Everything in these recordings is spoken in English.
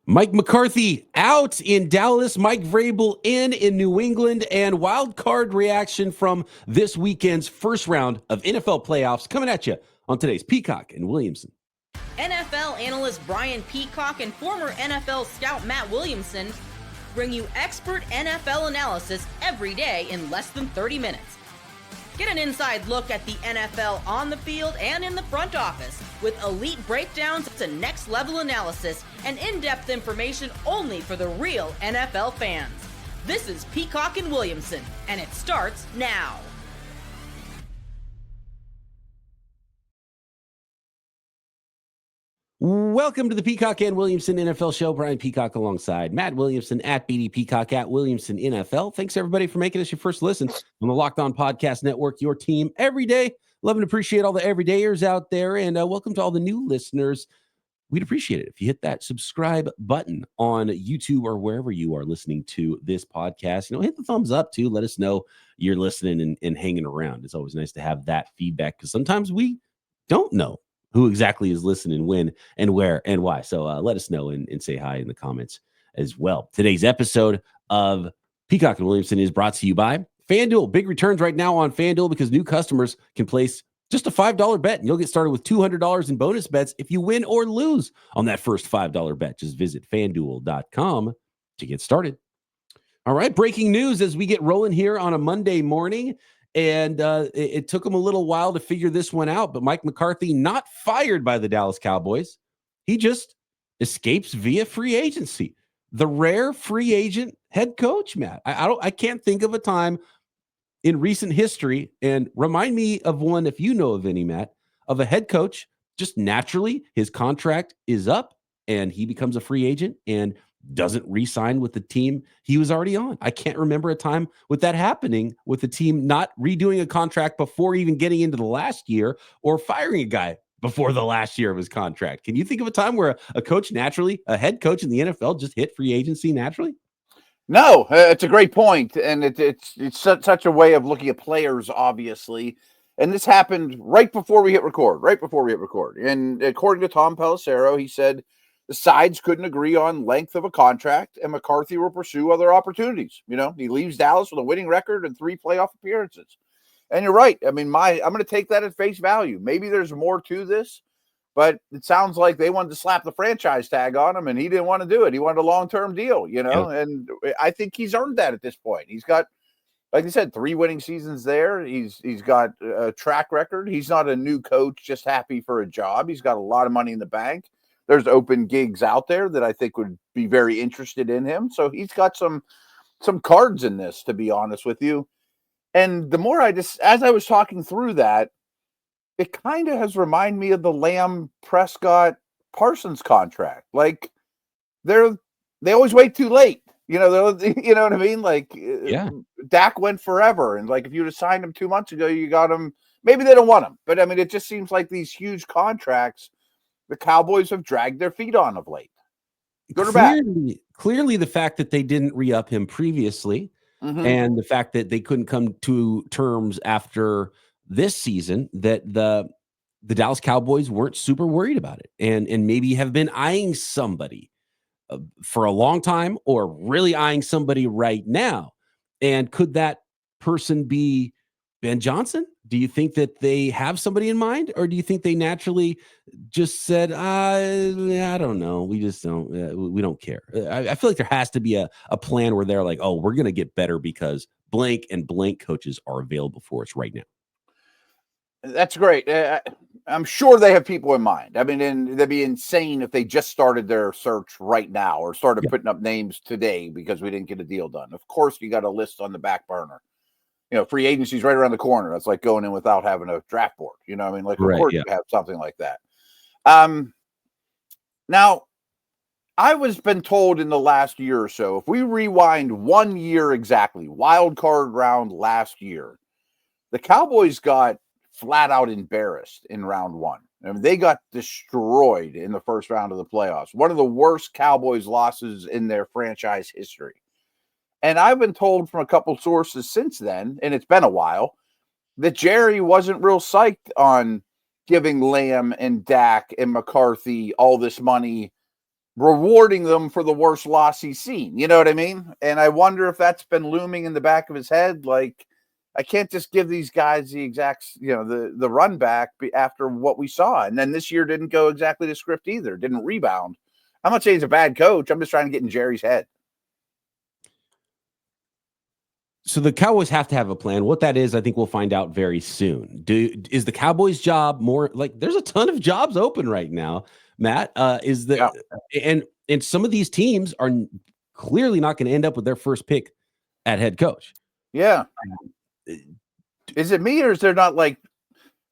Mike McCarthy out in Dallas, Mike Vrabel in New England, and wildcard reaction from this weekend's first round of NFL playoffs coming at you on today's Peacock and Williamson. NFL analyst Brian Peacock and former NFL scout Matt Williamson bring you expert NFL analysis every day in less than 30 minutes. Get an inside look at the NFL on the field and in the front office with elite breakdowns to next-level analysis and in-depth information only for the real NFL fans. This is Peacock and Williamson, and it starts now. Welcome to the Peacock and Williamson NFL Show. Brian Peacock alongside Matt Williamson at BD Peacock at Williamson NFL. Thanks, everybody, for making us your first listen on the Locked On Podcast Network, your team every day. Love and appreciate all the everydayers out there, and welcome to all the new listeners. We'd appreciate it if you hit that subscribe button on YouTube or wherever you are listening to this podcast. Hit the thumbs up, too. Let us know you're listening and hanging around. It's always nice to have that feedback because sometimes we don't know who exactly is listening, when, and where, and why. So let us know and say hi in the comments as well. Today's episode of Peacock and Williamson is brought to you by FanDuel. Big returns right now on FanDuel because new customers can place just a $5 bet, and you'll get started with $200 in bonus bets if you win or lose on that first $5 bet. Just visit FanDuel.com to get started. All right, breaking news as we get rolling here on a Monday morning. And it took him a little while to figure this one out, but Mike McCarthy not fired by the Dallas Cowboys. He just escapes via free agency. The rare free agent head coach, Matt. I can't think of a time in recent history, and remind me of one if you know of any, Matt, of a head coach just naturally his contract is up and he becomes a free agent and doesn't re-sign with the team he was already on. I can't remember a time with that happening, with the team not redoing a contract before even getting into the last year or firing a guy before the last year of his contract. Can you think of a time where a coach naturally, a head coach in the NFL, just hit free agency naturally? No, it's a great point, and it's such a way of looking at players, obviously. And this happened right before we hit record. And according to Tom Pelissero, he said the sides couldn't agree on length of a contract, and McCarthy will pursue other opportunities. He leaves Dallas with a winning record and 3 playoff appearances. And you're right. I mean, I'm going to take that at face value. Maybe there's more to this, but it sounds like they wanted to slap the franchise tag on him, and he didn't want to do it. He wanted a long-term deal, Yeah. And I think he's earned that at this point. He's got, like I said, 3 winning seasons there. He's got a track record. He's not a new coach just happy for a job. He's got a lot of money in the bank. There's open gigs out there that I think would be very interested in him. So he's got some cards in this, to be honest with you. And the more as I was talking through that, it kind of has reminded me of the Lamb Prescott Parsons contract. Like they always wait too late. You know what I mean? Like, Yeah. Dak went forever. And like, if you'd have signed him 2 months ago, you got him. Maybe they don't want him. But I mean, it just seems like these huge contracts the Cowboys have dragged their feet on of late. Good or bad? Clearly the fact that they didn't re-up him previously and the fact that they couldn't come to terms after this season, that the Dallas Cowboys weren't super worried about it and maybe have been eyeing somebody for a long time or really eyeing somebody right now. And could that person be Ben Johnson? Do you think that they have somebody in mind, or do you think they naturally just said, I don't know. We just don't, we don't care. I feel like there has to be a plan where they're like, oh, we're going to get better because blank and blank coaches are available for us right now. That's great. I'm sure they have people in mind. I mean, they'd be insane if they just started their search right now or started putting up names today because we didn't get a deal done. Of course, you got a list on the back burner. Free agency's right around the corner. That's like going in without having a draft board. You know what I mean? Like, of course you have something like that. Now, I was been told in the last year or so, if we rewind 1 year exactly, wild card round last year, the Cowboys got flat out embarrassed in round 1. I mean, they got destroyed in the first round of the playoffs. One of the worst Cowboys losses in their franchise history. And I've been told from a couple sources since then, and it's been a while, that Jerry wasn't real psyched on giving Lamb and Dak and McCarthy all this money rewarding them for the worst loss he's seen. You know what I mean? And I wonder if that's been looming in the back of his head. Like, I can't just give these guys the exact, the run back after what we saw. And then this year didn't go exactly to script either. Didn't rebound. I'm not saying he's a bad coach. I'm just trying to get in Jerry's head. So the Cowboys have to have a plan. What that is, I think we'll find out very soon. Is the Cowboys' job more like there's a ton of jobs open right now, Matt? And some of these teams are clearly not going to end up with their first pick at head coach. Yeah. Is it me, or is there not like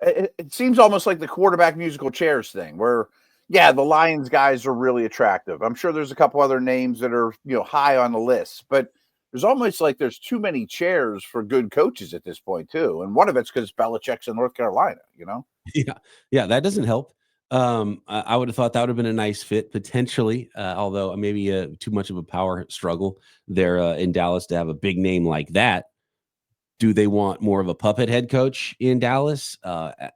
it seems almost like the quarterback musical chairs thing where, yeah, the Lions guys are really attractive. I'm sure there's a couple other names that are, high on the list, but there's almost like there's too many chairs for good coaches at this point too. And one of it's because Belichick's in North Carolina, Yeah, that doesn't help. I would have thought that would have been a nice fit potentially, although maybe too much of a power struggle there in Dallas to have a big name like that. Do they want more of a puppet head coach in Dallas?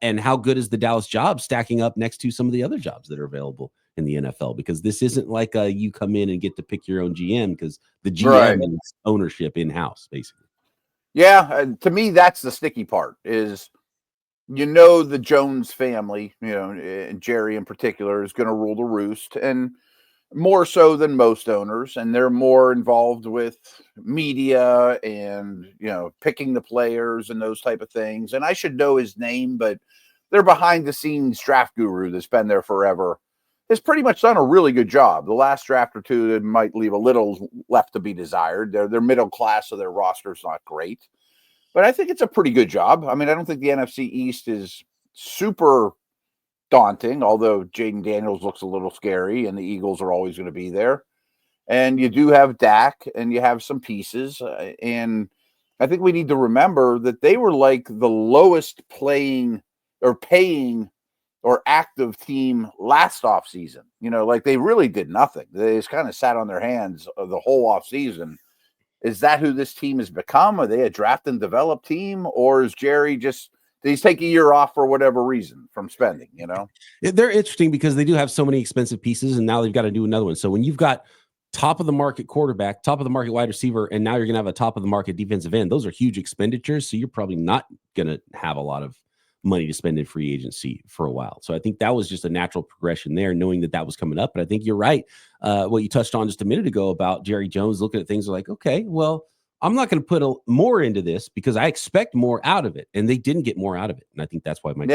And how good is the Dallas job stacking up next to some of the other jobs that are available in the NFL? Because this isn't like you come in and get to pick your own GM, because the GM is ownership in-house, basically. Yeah, to me, that's the sticky part is, the Jones family, and Jerry in particular is going to rule the roost, and more so than most owners, and they're more involved with media and, picking the players and those type of things. And I should know his name, but they're behind the scenes draft guru that's been there forever. Has pretty much done a really good job. The last draft or two that might leave a little left to be desired. They're middle class, so their roster's not great. But I think it's a pretty good job. I mean, I don't think the NFC East is super daunting, although Jalen Daniels looks a little scary and the Eagles are always going to be there. And you do have Dak and you have some pieces. And I think we need to remember that they were like the lowest paying or active team last offseason. Like they really did nothing. They just kind of sat on their hands the whole offseason. Is that who this team has become? Are they a draft and develop team? Or is Jerry did he take a year off for whatever reason from spending, They're interesting because they do have so many expensive pieces, and now they've got to do another one. So when you've got top of the market quarterback, top of the market wide receiver, and now you're going to have a top of the market defensive end, those are huge expenditures. So you're probably not going to have a lot of money to spend in free agency for a while. So I think that was just a natural progression there, knowing that was coming up. But I think you're right. What you touched on just a minute ago about Jerry Jones looking at things like, okay, well, I'm not going to put more into this because I expect more out of it. And they didn't get more out of it. And I think that's why Mike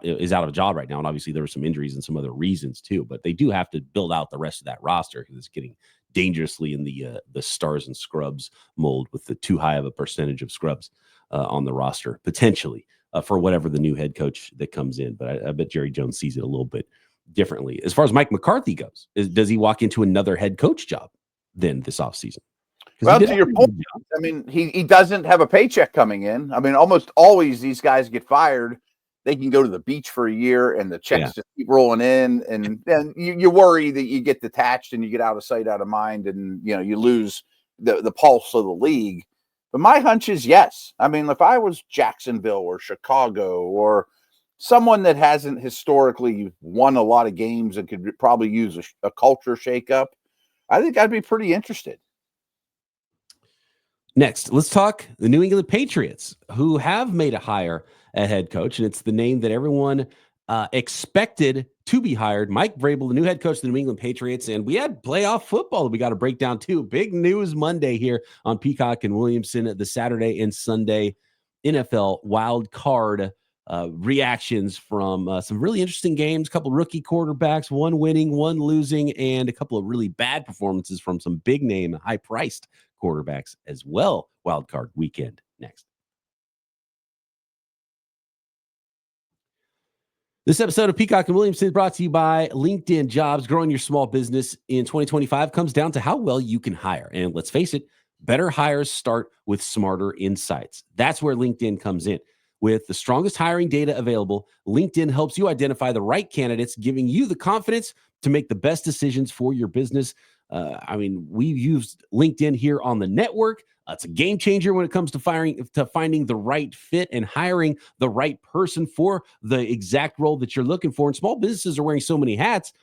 is out of a job right now. And obviously there were some injuries and some other reasons too, but they do have to build out the rest of that roster because it's getting dangerously in the stars and scrubs mold with the too high of a percentage of scrubs on the roster, potentially for whatever the new head coach that comes in. But I bet Jerry Jones sees it a little bit differently. As far as Mike McCarthy goes, does he walk into another head coach job then this offseason? Well, to your point, I mean, he doesn't have a paycheck coming in. I mean, almost always these guys get fired. They can go to the beach for a year and the checks just keep rolling in. And then you worry that you get detached and you get out of sight, out of mind, and, you lose the pulse of the league. But my hunch is yes. I mean, if I was Jacksonville or Chicago or someone that hasn't historically won a lot of games and could probably use a culture shakeup, I think I'd be pretty interested. Next, let's talk the New England Patriots, who have made a hire at head coach, and it's the name that everyone expected to be hired. Mike Vrabel, the new head coach of the New England Patriots, and we had playoff football that we got to break down too. Big news Monday here on Peacock and Williamson, the Saturday and Sunday NFL Wildcard reactions from some really interesting games, a couple of rookie quarterbacks, one winning, one losing, and a couple of really bad performances from some big name, high-priced quarterbacks as well. Wildcard weekend next. This episode of Peacock and Williamson is brought to you by LinkedIn Jobs. Growing your small business in 2025 comes down to how well you can hire. And let's face it, better hires start with smarter insights. That's where LinkedIn comes in. With the strongest hiring data available, LinkedIn helps you identify the right candidates, giving you the confidence to make the best decisions for your business. We've used LinkedIn here on the network. It's a game changer when it comes to finding the right fit and hiring the right person for the exact role that you're looking for. And small businesses are wearing so many hats.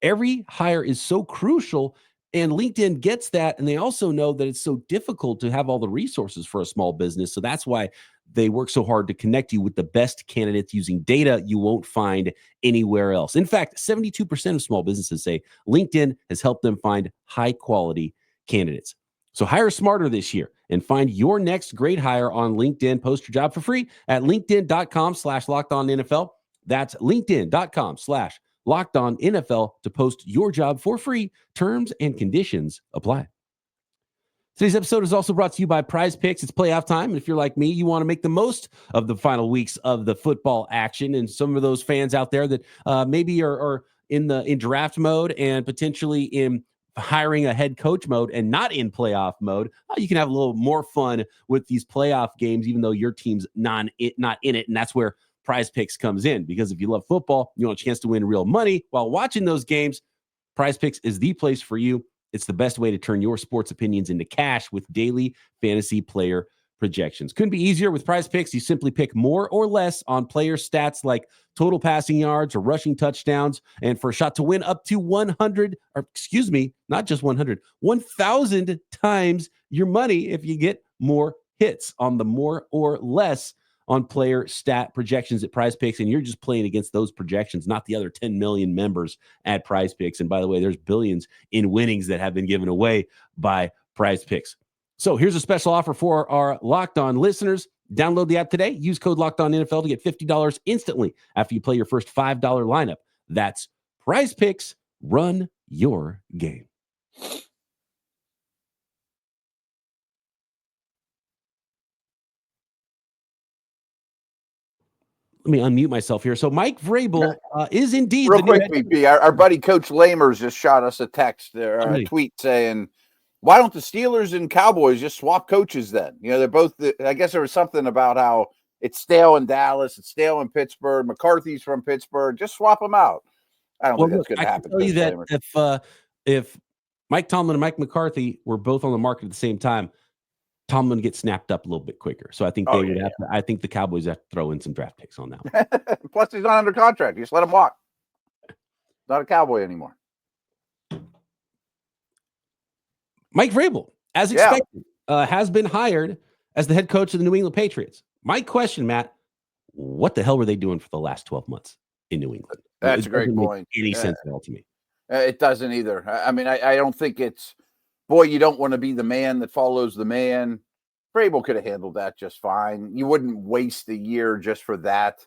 Every hire is so crucial, and LinkedIn gets that. And they also know that it's so difficult to have all the resources for a small business. So that's why they work so hard to connect you with the best candidates using data you won't find anywhere else. In fact, 72% of small businesses say LinkedIn has helped them find high quality candidates. So hire smarter this year and find your next great hire on LinkedIn. Post your job for free at linkedin.com/lockedonnfl. That's linkedin.com/lockedonnfl to post your job for free. Terms and conditions apply. Today's episode is also brought to you by Prize Picks. It's playoff time. And if you're like me, you want to make the most of the final weeks of the football action. And some of those fans out there that maybe are in draft mode and potentially in hiring a head coach mode and not in playoff mode, you can have a little more fun with these playoff games, even though your team's not in it. And that's where Prize Picks comes in, because if you love football, you want a chance to win real money while watching those games. Prize Picks is the place for you. It's the best way to turn your sports opinions into cash with daily fantasy player projections. Couldn't be easier with Prize Picks. You simply pick more or less on player stats like total passing yards or rushing touchdowns, and for a shot to win up to 100, or excuse me, not just 100, 1,000 times your money if you get more hits on the more or less on player stat projections at Prize Picks, and you're just playing against those projections, not the other 10 million members at Prize Picks. And by the way, there's billions in winnings that have been given away by Prize Picks. So here's a special offer for our Locked On listeners. Download the app today. Use code Locked On NFL to get $50 instantly after you play your first $5 lineup. That's Prize Picks. Run your game. Let me unmute myself here. So Mike Vrabel is indeed real quick, BP. Our buddy Coach Lamers just shot us a text or a tweet saying, why don't the Steelers and Cowboys just swap coaches then? You know, they're both, I guess there was something about how it's stale in Dallas, it's stale in Pittsburgh, McCarthy's from Pittsburgh, just swap them out. I don't think that's going to happen. I can tell you that if Mike Tomlin and Mike McCarthy were both on the market at the same time, Tomlin gets snapped up a little bit quicker. So I think they would have to, I think the Cowboys have to throw in some draft picks on that one. Plus, he's not under contract. You just let him walk. Not a Cowboy anymore. Mike Vrabel, as expected, has been hired as the head coach of the New England Patriots. My question, Matt, what the hell were they doing for the last 12 months in New England? That's a great point. Any sense at all to me? It doesn't either. I mean, I don't think it's, boy, you don't want to be the man that follows the man. Vrabel could have handled that just fine. You wouldn't waste a year just for that.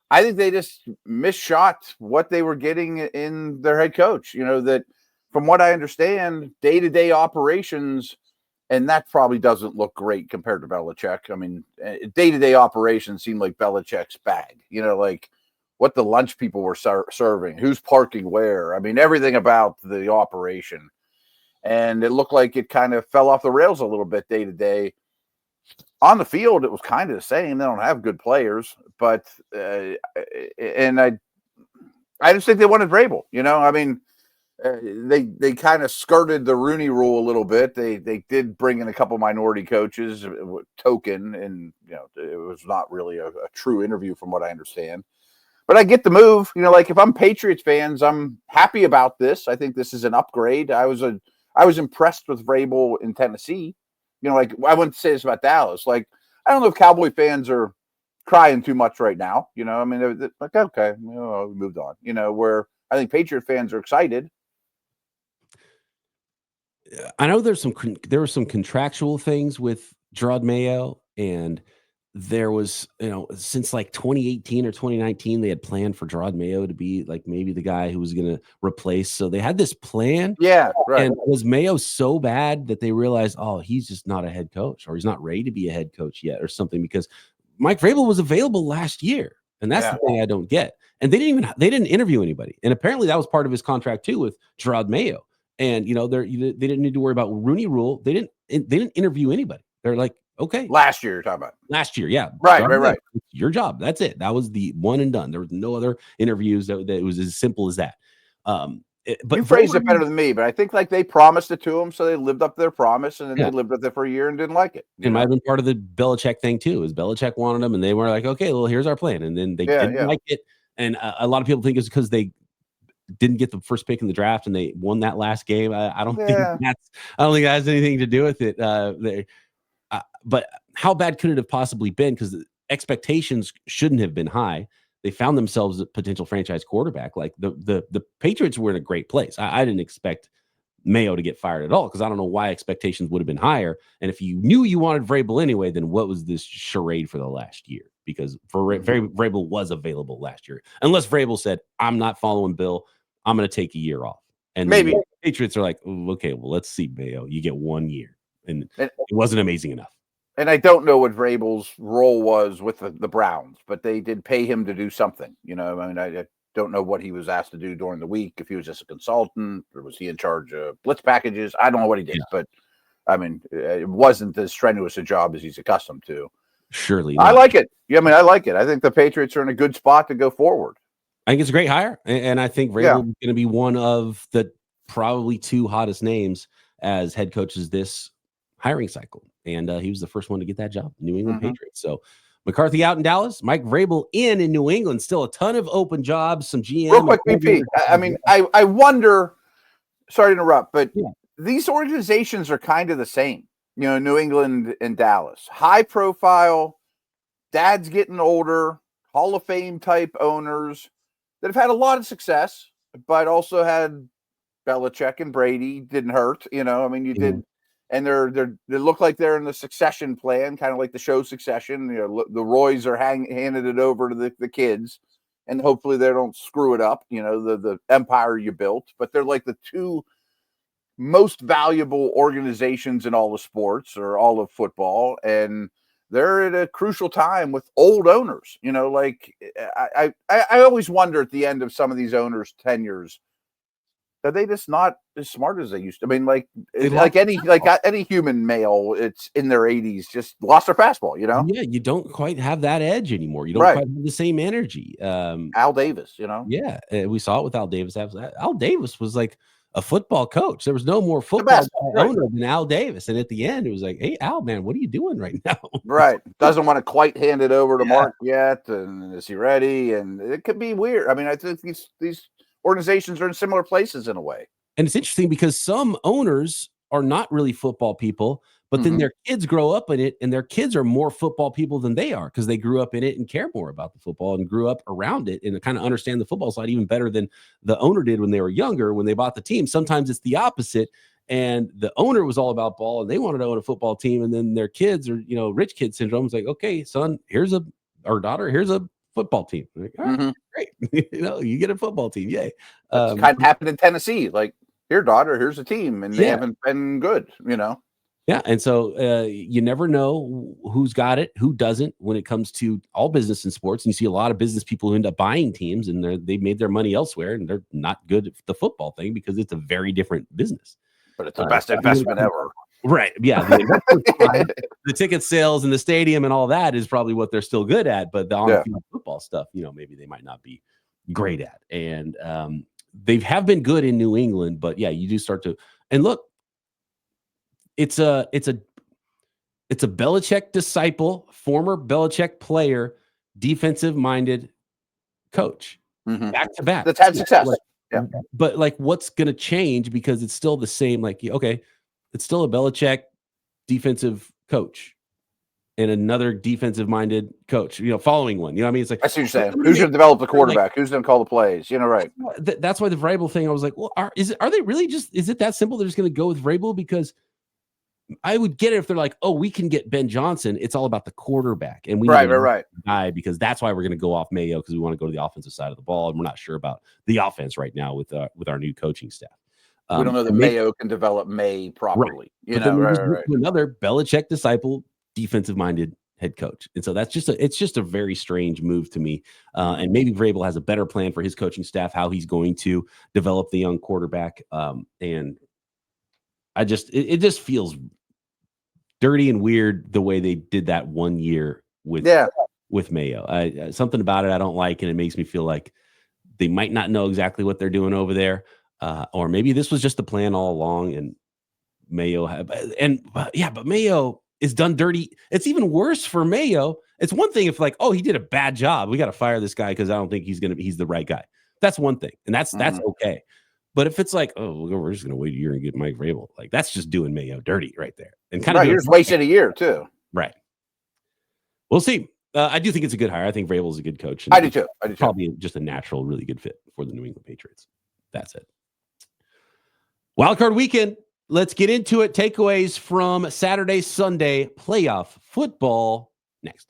I think they just misshot what they were getting in their head coach. You know, that from what I understand, day-to-day operations, and that probably doesn't look great compared to Belichick. I mean, day-to-day operations seem like Belichick's bag. You know, like what the lunch people were serving, who's parking where. I mean, everything about the operation. And it looked like it kind of fell off the rails a little bit day to day. On the field, it was kind of the same. They don't have good players, but and I just think they wanted Vrabel. You know, I mean, they kind of skirted the Rooney Rule a little bit. They did bring in a couple minority coaches, token, and you know, it was not really a true interview from what I understand. But I get the move. You know, like if I'm Patriots fans, I'm happy about this. I think this is an upgrade. I was impressed with Vrabel in Tennessee. You know, like I wouldn't say this about Dallas. Like, I don't know if Cowboy fans are crying too much right now. You know, I mean, they're like, okay, you know, we moved on. You know, where I think Patriot fans are excited. I know there were some contractual things with Jerod Mayo, and there was, you know, since like 2018 or 2019, they had planned for Jerod Mayo to be like maybe the guy who was going to replace. So they had this plan. Yeah, right. And was Mayo so bad that they realized, oh, he's just not a head coach, or he's not ready to be a head coach yet, or something? Because Mike Vrabel was available last year, and that's the thing I don't get. And they didn't interview anybody, and apparently that was part of his contract too with Jerod Mayo. And you know, they didn't need to worry about Rooney Rule. They didn't interview anybody. They're like, okay. Last year you're talking about. Last year, yeah. Right. It's your job. That's it. That was the one and done. There was no other interviews. That it was as simple as that. But you phrased it better than me, but I think like they promised it to him, so they lived up to their promise, and then they lived with it for a year and didn't like it. It might have been part of the Belichick thing too. Is Belichick wanted them, and they were like, okay, well, here's our plan, and then they didn't like it. And a lot of people think it's because they didn't get the first pick in the draft and they won that last game. I don't think Yeah. that has anything to do with it. But how bad could it have possibly been? Because the expectations shouldn't have been high. They found themselves a potential franchise quarterback. Like the Patriots were in a great place. I didn't expect Mayo to get fired at all because I don't know why expectations would have been higher. And if you knew you wanted Vrabel anyway, then what was this charade for the last year? Because Vrabel was available last year, unless Vrabel said, "I'm not following Bill. I'm going to take a year off." And maybe the Patriots are like, "Okay, well, let's see, Mayo. You get 1 year," and it wasn't amazing enough. And I don't know what Vrabel's role was with the Browns, but they did pay him to do something. You know, I mean, I don't know what he was asked to do during the week. If he was just a consultant or was he in charge of blitz packages? I don't know what he did, but I mean, it wasn't as strenuous a job as he's accustomed to. Surely not. I like it. Yeah, I mean, I like it. I think the Patriots are in a good spot to go forward. I think it's a great hire. And I think Vrabel is going to be one of the probably 2 hottest names as head coaches this hiring cycle. And he was the first one to get that job, New England Patriots. So McCarthy out in Dallas, Mike Vrabel in New England. Still a ton of open jobs, some GM. Real quick, BP. I mean, I wonder, sorry to interrupt, but these organizations are kind of the same. You know, New England and Dallas. High profile, dads getting older, Hall of Fame type owners that have had a lot of success, but also had Belichick and Brady. Didn't hurt, you know. I mean, you did. And they look like they're in the succession plan, kind of like the show Succession. You know, the Roys are handed it over to the kids, and hopefully they don't screw it up. You know, the empire you built. But they're like the 2 most valuable organizations in all of sports or all of football, and they're at a crucial time with old owners. You know, like I always wonder at the end of some of these owners' tenures, are they just not as smart as they used to? I mean, like any human male, it's in their 80s, just lost their fastball, you know? Yeah, you don't quite have that edge anymore. You don't quite have the same energy. Al Davis, you know? Yeah, we saw it with Al Davis. Al Davis was like a football coach. There was no more football owner than Al Davis. And at the end, it was like, hey, Al, man, what are you doing right now? Right. Doesn't want to quite hand it over to Mark yet. And is he ready? And it could be weird. I mean, I think these organizations are in similar places in a way. And it's interesting because some owners are not really football people, but then their kids grow up in it and their kids are more football people than they are because they grew up in it and care more about the football and grew up around it and kind of understand the football side even better than the owner did when they were younger, when they bought the team. Sometimes it's the opposite. And the owner was all about ball and they wanted to own a football team. And then their kids are, you know, rich kid syndrome. It's like, okay, son, here's a football team. Like, all right, great. You know, you get a football team. Yay. Kind of happened in Tennessee. Like, here, daughter, here's a team. And they haven't been good, you know? Yeah. And so you never know who's got it, who doesn't when it comes to all business and sports. And you see a lot of business people who end up buying teams and they made their money elsewhere and they're not good at the football thing because it's a very different business. But it's the best investment ever. Right. Yeah. The ticket sales and the stadium and all that is probably what they're still good at. But the on-field football stuff, you know, maybe they might not be great at. And they have been good in New England. But yeah, you do start to and look, it's a Belichick disciple, former Belichick player, defensive-minded coach, back to back. That's had success. But like, what's going to change because it's still the same? Like, okay, it's still a Belichick defensive coach and another defensive-minded coach. You know, following one. You know what I mean? It's like I see what you're saying. Who's going to develop the quarterback? Who's going to call the plays? You know, right? That's why the Vrabel thing. I was like, well, are they really just? Is it that simple? They're just going to go with Vrabel because. I would get it if they're like, oh, we can get Ben Johnson. It's all about the quarterback. And we need a guy because that's why we're going to go off Mayo because we want to go to the offensive side of the ball. And we're not sure about the offense right now with our new coaching staff. We don't know that Mayo can develop May properly. You know, right. Another Belichick disciple, defensive-minded head coach. And so it's just a very strange move to me. And maybe Vrabel has a better plan for his coaching staff, how he's going to develop the young quarterback. And it just feels dirty and weird the way they did that 1 year with Mayo. Something about it I don't like, and it makes me feel like they might not know exactly what they're doing over there, or maybe this was just the plan all along. And Mayo but Mayo is done dirty. It's even worse for Mayo. It's one thing if like, oh, he did a bad job, we got to fire this guy because I don't think he's the right guy. That's one thing. And that's okay. But if it's like, oh, we're just going to wait a year and get Mike Vrabel, like that's just doing Mayo dirty right there. And kind of you're just wasting a year too. Right. We'll see. I do think it's a good hire. I think Vrabel is a good coach. I do too. Probably just a natural, really good fit for the New England Patriots. That's it. Wildcard weekend. Let's get into it. Takeaways from Saturday, Sunday playoff football next.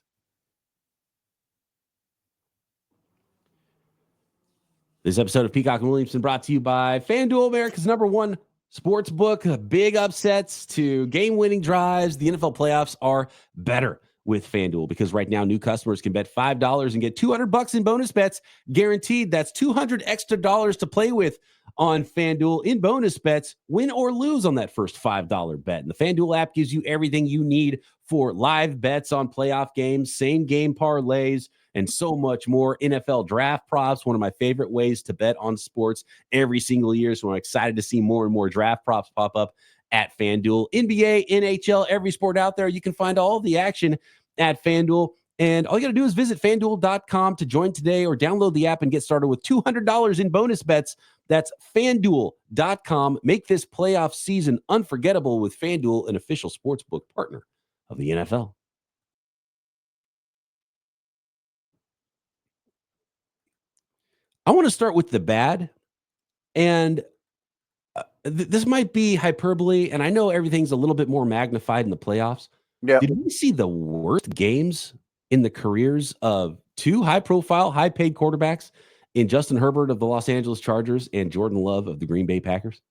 This episode of Peacock and Williamson brought to you by FanDuel, America's #1 sports book. Big upsets to game-winning drives. The NFL playoffs are better with FanDuel because right now new customers can bet $5 and get $200 in bonus bets guaranteed. That's $200 extra to play with on FanDuel in bonus bets, win or lose on that first $5 bet. And the FanDuel app gives you everything you need for live bets on playoff games, same game parlays, and so much more. NFL draft props, one of my favorite ways to bet on sports every single year. So I'm excited to see more and more draft props pop up at FanDuel. NBA, NHL, every sport out there. You can find all the action at FanDuel. And all you got to do is visit FanDuel.com to join today or download the app and get started with $200 in bonus bets. That's FanDuel.com. Make this playoff season unforgettable with FanDuel, an official sportsbook partner of the NFL. I want to start with the bad. And this might be hyperbole, and I know everything's a little bit more magnified in the playoffs. Yeah. Did we see the worst games in the careers of two high-profile, high-paid quarterbacks in Justin Herbert of the Los Angeles Chargers and Jordan Love of the Green Bay Packers?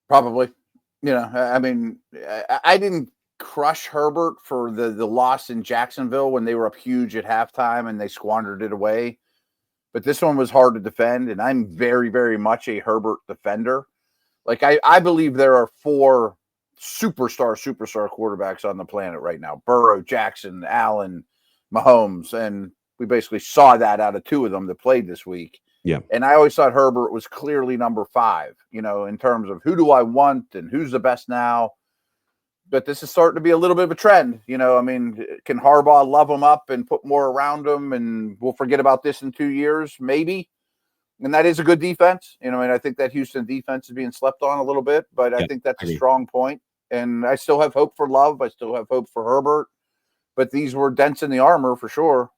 Probably. I mean, I didn't crush Herbert for the loss in Jacksonville when they were up huge at halftime and they squandered it away. But this one was hard to defend, and I'm very, very much a Herbert defender. Like, I believe there are 4 superstar quarterbacks on the planet right now. Burrow, Jackson, Allen, Mahomes, and we basically saw that out of 2 of them that played this week. Yeah. And I always thought Herbert was clearly number 5, in terms of who do I want and who's the best now. But this is starting to be a little bit of a trend. I mean, can Harbaugh love him up and put more around him and we'll forget about this in 2 years? Maybe. And that is a good defense. I think that Houston defense is being slept on a little bit, but I think that's a strong point. And I still have hope for Love. I still have hope for Herbert. But these were dents in the armor for sure.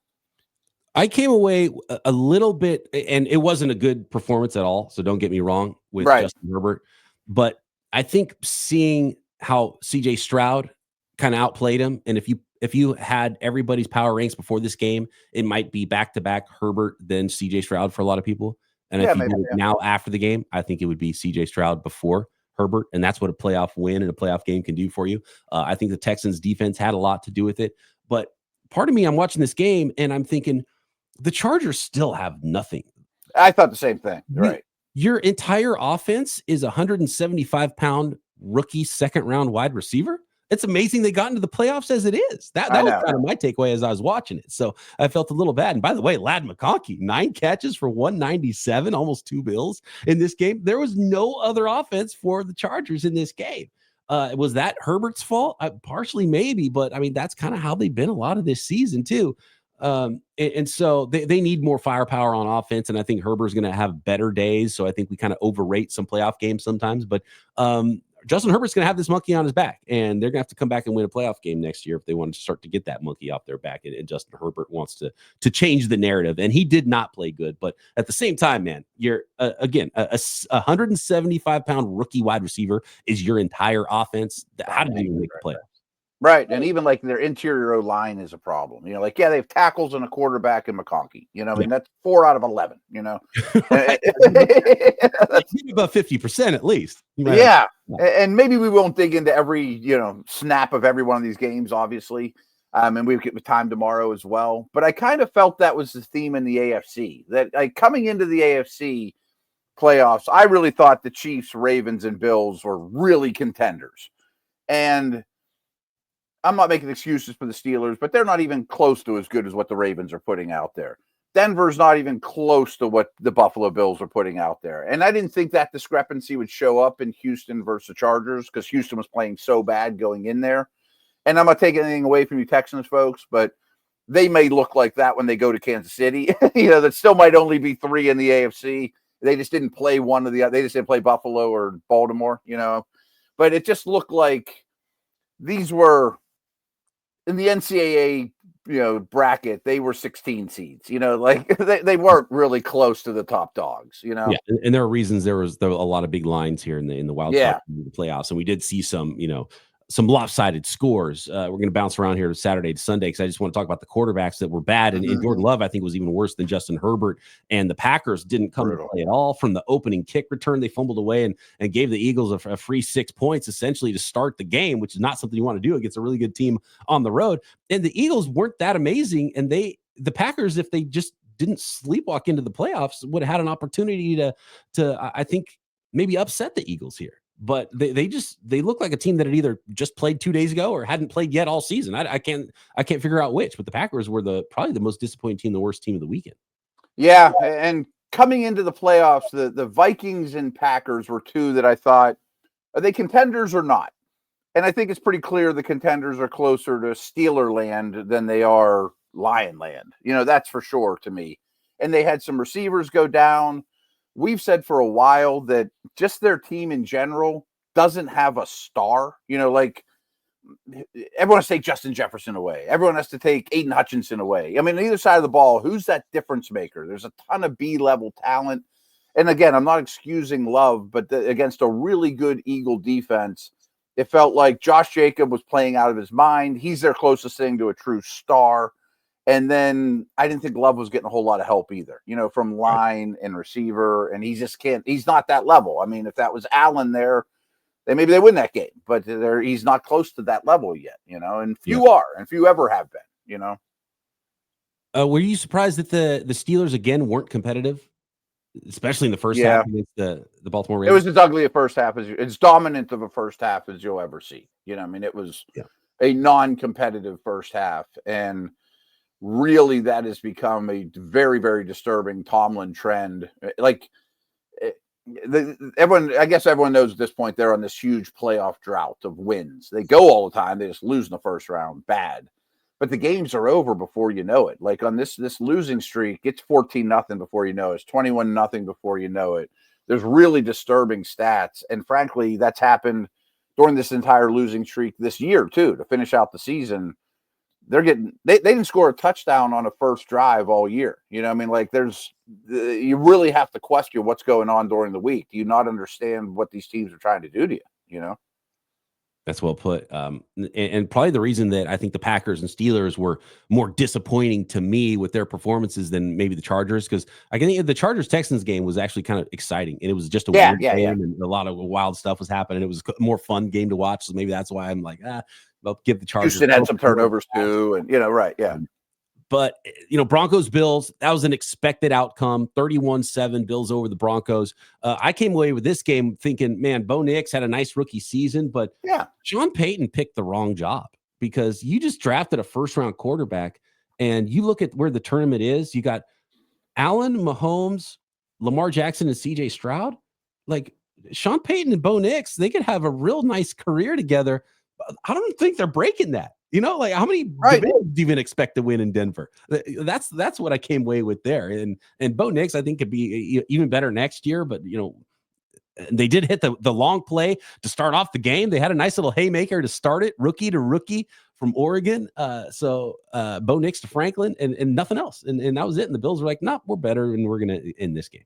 I came away a little bit, and it wasn't a good performance at all. So don't get me wrong with Justin Herbert. But I think seeing how CJ Stroud kind of outplayed him. And if you had everybody's power ranks before this game, it might be back-to-back Herbert then CJ Stroud for a lot of people. And if you did it now after the game, I think it would be CJ Stroud before Herbert. And that's what a playoff win and a playoff game can do for you. I think the Texans defense had a lot to do with it. But part of me, I'm watching this game and I'm thinking the Chargers still have nothing. I thought the same thing. Right. Your entire offense is a 175-pound rookie second-round wide receiver. It's amazing they got into the playoffs as it is. That was kind of my takeaway as I was watching it. So I felt a little bad. And by the way, Ladd McConkey, 9 catches for 197, almost 2 bills in this game. There was no other offense for the Chargers in this game. Was that Herbert's fault? Partially, maybe, but I mean, that's kind of how they've been a lot of this season too. And so they need more firepower on offense. And I think Herbert's going to have better days. So I think we kind of overrate some playoff games sometimes, but Justin Herbert's going to have this monkey on his back, and they're going to have to come back and win a playoff game next year if they want to start to get that monkey off their back. And Justin Herbert wants to change the narrative, and he did not play good. But at the same time, man, you're again a 175-pound rookie wide receiver is your entire offense. How did you make the playoffs? Right. And even like their interior line is a problem. They have tackles and a quarterback and McConkey, and that's 4 out of 11, That's about 50% at least. Yeah. And maybe we won't dig into every, snap of every one of these games, obviously. And we'll get with time tomorrow as well. But I kind of felt that was the theme in the AFC, that coming into the AFC playoffs, I really thought the Chiefs, Ravens, and Bills were really contenders. And I'm not making excuses for the Steelers, but they're not even close to as good as what the Ravens are putting out there. Denver's not even close to what the Buffalo Bills are putting out there. And I didn't think that discrepancy would show up in Houston versus the Chargers because Houston was playing so bad going in there. And I'm not taking anything away from you Texans folks, but they may look like that when they go to Kansas City. That still might only be 3 in the AFC. They just didn't play one of the. They just didn't play Buffalo or Baltimore. But it just looked like these were in the NCAA. Bracket, they were 16 seeds, like they weren't really close to the top dogs, Yeah, and there are reasons there was a lot of big lines here in the wild card the playoffs, and we did see some lopsided scores. We're going to bounce around here Saturday to Sunday because I just want to talk about the quarterbacks that were bad, and Jordan Love I think was even worse than Justin Herbert, and the Packers didn't come to play at all. From the opening kick return, they fumbled away and gave the Eagles a free 6 points essentially to start the game, which is not something you want to do against a really good team on the road. And the Eagles weren't that amazing, and the Packers, if they just didn't sleepwalk into the playoffs, would have had an opportunity to I think maybe upset the Eagles here. But they look like a team that had either just played 2 days ago or hadn't played yet all season. I can't figure out which. But the Packers were probably the most disappointing team, the worst team of the weekend. Yeah, and coming into the playoffs, the Vikings and Packers were two that I thought, are they contenders or not? And I think it's pretty clear the contenders are closer to Steeler land than they are Lion land. That's for sure to me. And they had some receivers go down. We've said for a while that just their team in general doesn't have a star. Like everyone has to take Justin Jefferson away. Everyone has to take Aiden Hutchinson away. I mean, on either side of the ball, who's that difference maker? There's a ton of B-level talent. And again, I'm not excusing Love, but against a really good Eagle defense, it felt like Josh Jacob was playing out of his mind. He's their closest thing to a true star. And then I didn't think Love was getting a whole lot of help either, from line and receiver. And he just can't, he's not that level. I mean, if that was Allen there, then maybe they win that game, but he's not close to that level yet, and few are, and few ever have been, Were you surprised that the Steelers again weren't competitive, especially in the first half against the Baltimore Ravens? It was as ugly a first half as dominant of a first half as you'll ever see. I mean, it was a non-competitive first half, and really that has become a very, very disturbing Tomlin trend. Like I guess everyone knows at this point they're on this huge playoff drought of wins. They go all the time. They just lose in the first round. Bad. But the games are over before you know it. Like on this losing streak, it's 14-0 before you know it. It's 21-0 before you know it. There's really disturbing stats. And frankly, that's happened during this entire losing streak this year too, to finish out the season. They didn't score a touchdown on a first drive all year. I mean, like you really have to question what's going on during the week. Do you not understand what these teams are trying to do to you? That's well put. And probably the reason that I think the Packers and Steelers were more disappointing to me with their performances than maybe the Chargers, because I think the Chargers-Texans game was actually kind of exciting, and it was just a weird game, and a lot of wild stuff was happening. It was a more fun game to watch, so maybe that's why I'm like, I'll give the Chargers. Houston had some turnovers too, and right, yeah. But, Broncos, Bills, that was an expected outcome, 31-7, Bills over the Broncos. I came away with this game thinking, man, Bo Nix had a nice rookie season, but Sean Payton picked the wrong job, because you just drafted a first-round quarterback, and you look at where the tournament is. You got Allen, Mahomes, Lamar Jackson, and C.J. Stroud. Like, Sean Payton and Bo Nix, they could have a real nice career together. I don't think they're breaking that. Like how many divisions do you even expect to win in Denver? That's what I came away with there. And Bo Nix, I think, could be even better next year. But they did hit the long play to start off the game. They had a nice little haymaker to start it, rookie to rookie from Oregon. So Bo Nix to Franklin, and nothing else. And that was it. And the Bills were like, no, we're better, and we're gonna end this game.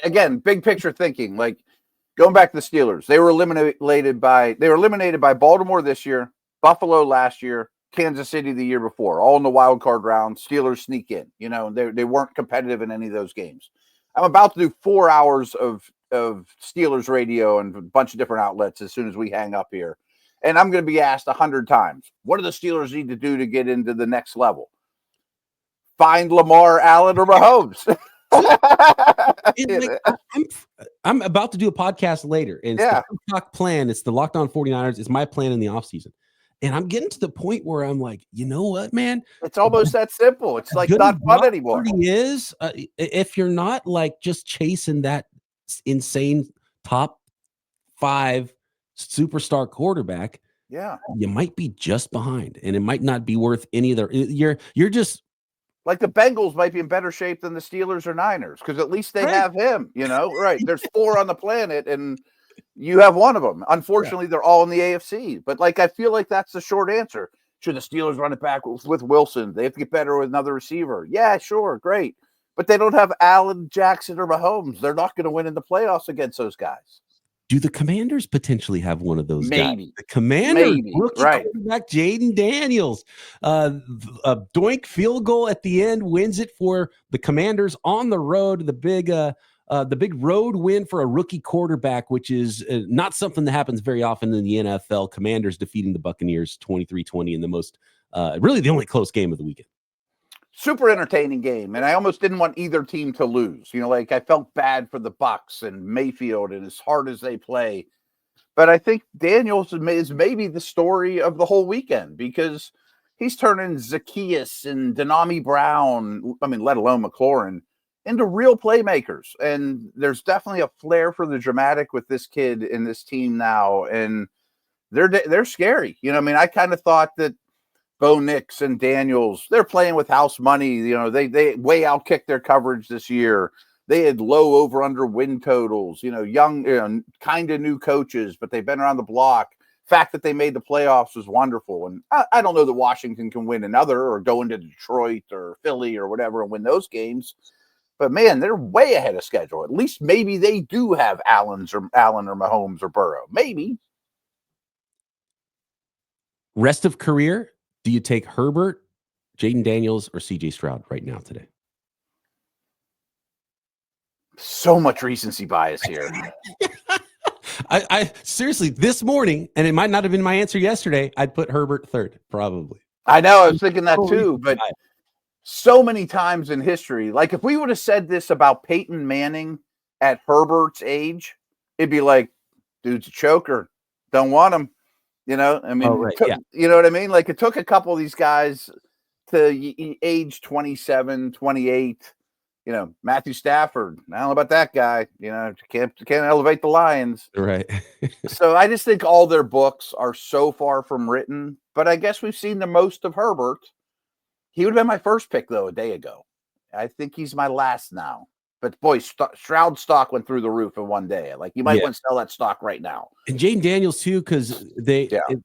Again, big picture thinking. Like going back to the Steelers, they were eliminated by Baltimore this year, Buffalo last year, Kansas City the year before, all in the wild card round. Steelers sneak in, they weren't competitive in any of those games. I'm about to do 4 hours of Steelers radio and a bunch of different outlets as soon as we hang up here. And I'm going to be asked 100 times, what do the Steelers need to do to get into the next level? Find Lamar, Allen, or Mahomes. I'm about to do a podcast later, and it's the Peacock plan. It's the Locked On 49ers. It's my plan in the offseason. And I'm getting to the point where I'm like, you know what, man? It's almost that simple. It's like not fun anymore. Is if you're not like just chasing that insane top 5 superstar quarterback, Yeah. you might be just behind, and it might not be worth any of their. You're just like the Bengals might be in better shape than the Steelers or Niners because at least they have him. Right? There's 4 on the planet, and you have one of them. Unfortunately, they're all in the AFC. But I feel like that's the short answer. Should the Steelers run it back with Wilson? They have to get better with another receiver. Yeah, sure, great. But they don't have Allen, Jackson, or Mahomes. They're not going to win in the playoffs against those guys. Do the Commanders potentially have one of those guys? The Commanders, rookie quarterback Jalen Daniels, a doink field goal at the end wins it for the Commanders on the road. The big road win for a rookie quarterback, which is not something that happens very often in the NFL. Commanders defeating the Buccaneers 23-20 in the most, really the only close game of the weekend. Super entertaining game, and I almost didn't want either team to lose. I felt bad for the Bucs and Mayfield and as hard as they play. But I think Daniels is maybe the story of the whole weekend because he's turning Zacchaeus and Denami Brown, let alone McLaurin, into real playmakers. And there's definitely a flair for the dramatic with this kid and this team now, and they're scary. I kind of thought that Bo Nix and Daniels, they're playing with house money. They way outkicked their coverage this year. They had low over-under win totals, young, kind of new coaches, but they've been around the block. Fact that they made the playoffs was wonderful. And I don't know that Washington can win another or go into Detroit or Philly or whatever and win those games. But, man, they're way ahead of schedule. At least maybe they do have Allen or Mahomes or Burrow. Maybe. Rest of career, do you take Herbert, Jayden Daniels, or C.J. Stroud right now today? So much recency bias here. I seriously, this morning, and it might not have been my answer yesterday, I'd put Herbert third, probably. I know, I was thinking that too, but so many times in history, like if we would have said this about Peyton Manning at Herbert's age, it'd be like, dude's a choker. Don't want him. You know what I mean? Like it took a couple of these guys to age 27, 28. Matthew Stafford. I don't know about that guy. Can't elevate the Lions. Right. So I just think all their books are so far from written. But I guess we've seen the most of Herbert. He would have been my first pick, though, a day ago. I think he's my last now. But, boy, Stroud stock went through the roof in one day. Like, you might want to sell that stock right now. And Jayden Daniels, too, because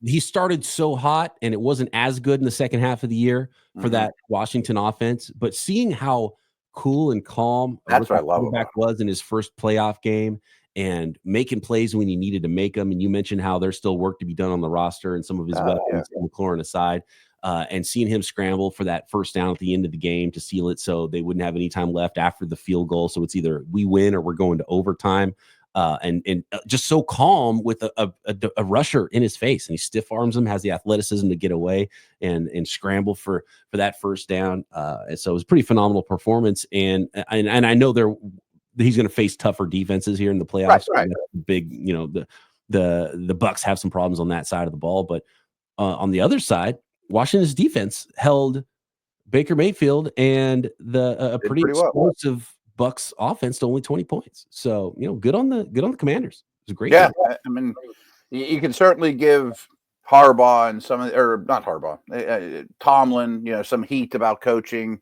he started so hot, and it wasn't as good in the second half of the year for that Washington offense. But seeing how cool and calm that's what I love about was in his first playoff game and making plays when he needed to make them. And you mentioned how there's still work to be done on the roster and some of his weapons, McLaurin aside. And seeing him scramble for that first down at the end of the game to seal it so they wouldn't have any time left after the field goal. So it's either we win or we're going to overtime. And just so calm with a rusher in his face. And he stiff arms him, has the athleticism to get away and scramble for that first down. And so it was a pretty phenomenal performance. And I know he's going to face tougher defenses here in the playoffs. Right. Big, the Bucs have some problems on that side of the ball. But on the other side, Washington's defense held Baker Mayfield and a pretty explosive Bucs offense to only 20 points. So, good on the Commanders. It was a great game. I mean, you can certainly give Harbaugh and not Harbaugh, Tomlin, some heat about coaching.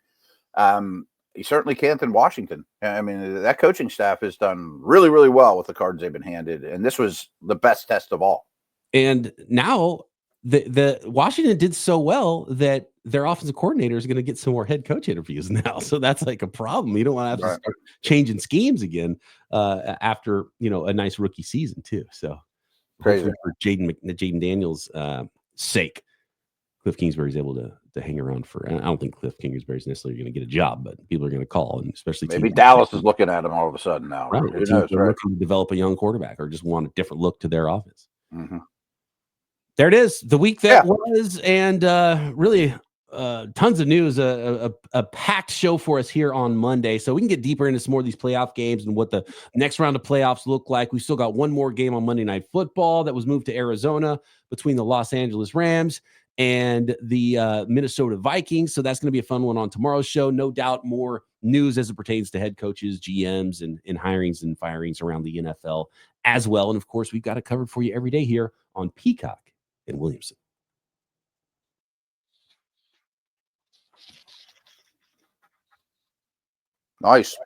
You certainly can't in Washington. I mean, that coaching staff has done really, really well with the cards they've been handed. And this was the best test of all. And now the Washington did so well that their offensive coordinator is going to get some more head coach interviews now. So that's like a problem. You don't want to have to start changing schemes again after, a nice rookie season too. So crazy for Jayden Daniels' sake, Cliff Kingsbury's able to hang around I don't think Cliff Kingsbury's necessarily going to get a job, but people are going to call, and especially maybe Dallas is looking at him all of a sudden now. Right. Who knows, looking to develop a young quarterback or just want a different look to their offense. Mm-hmm. There it is, the week that was, and really tons of news, a packed show for us here on Monday. So we can get deeper into some more of these playoff games and what the next round of playoffs look like. We still got one more game on Monday Night Football that was moved to Arizona between the Los Angeles Rams and the Minnesota Vikings. So that's going to be a fun one on tomorrow's show. No doubt more news as it pertains to head coaches, GMs, and hirings and firings around the NFL as well. And, of course, we've got it covered for you every day here on Peacock and Williamson. Nice.